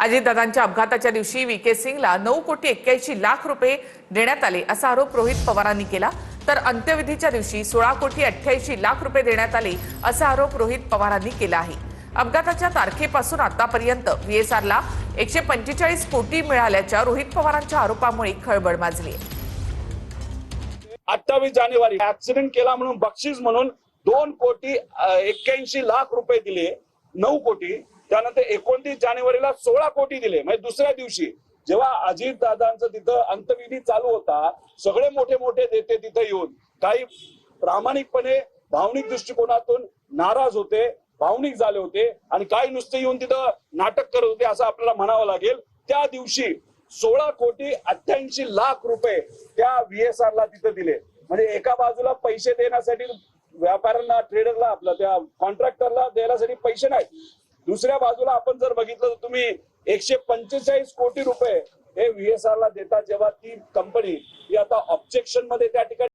अजितदादांच्या अपघाताच्या दिवशी व्ही.के. सिंगला 9,81,00,000 रुपये देण्यात आले असा आरोप रोहित पवारांनी केला। तर अंत्यविधीच्या दिवशी 16,88,00,000 रुपये देण्यात आले असा आरोप रोहित पवारांनी केला आहे। अपघाताच्या तारखेपासून आतापर्यंत व्हीएसआरला 145 कोटी मिळाल्याच्या रोहित पवारांच्या आरोपामुळे खळबळ माजली आहे। 28 जानेवारी ऍक्सिडेंट केला म्हणून बक्षीस म्हणून 2,81,00,000 रुपये दिले, 9 कोटी। त्यानंतर 29 जानेवारीला 16 कोटी दिले। म्हणजे दुसऱ्या दिवशी जेव्हा अजित दादांचं तिथं अंत्यविधी चालू होता, सगळे मोठे मोठे नेते तिथे येऊन काही प्रामाणिकपणे भावनिक दृष्टिकोनातून नाराज होते, भावनिक झाले होते आणि काही नुसते येऊन तिथं नाटक करत होते असं आपल्याला म्हणावं लागेल। त्या दिवशी 16,88,00,000 रुपये त्या व्हीएसआरला तिथे दिले। म्हणजे एका बाजूला पैसे देण्यासाठी व्यापाऱ्यांना, ट्रेडरला, आपल्या त्या कॉन्ट्रॅक्टरला देण्यासाठी पैसे नाही, दुसऱ्या बाजूला आपण जर बघितलं तर तुम्ही 145 कोटी रुपये हे व्हीएसआरला देतात, जेव्हा ती कंपनी ही आता ऑब्जेक्शन मध्ये त्या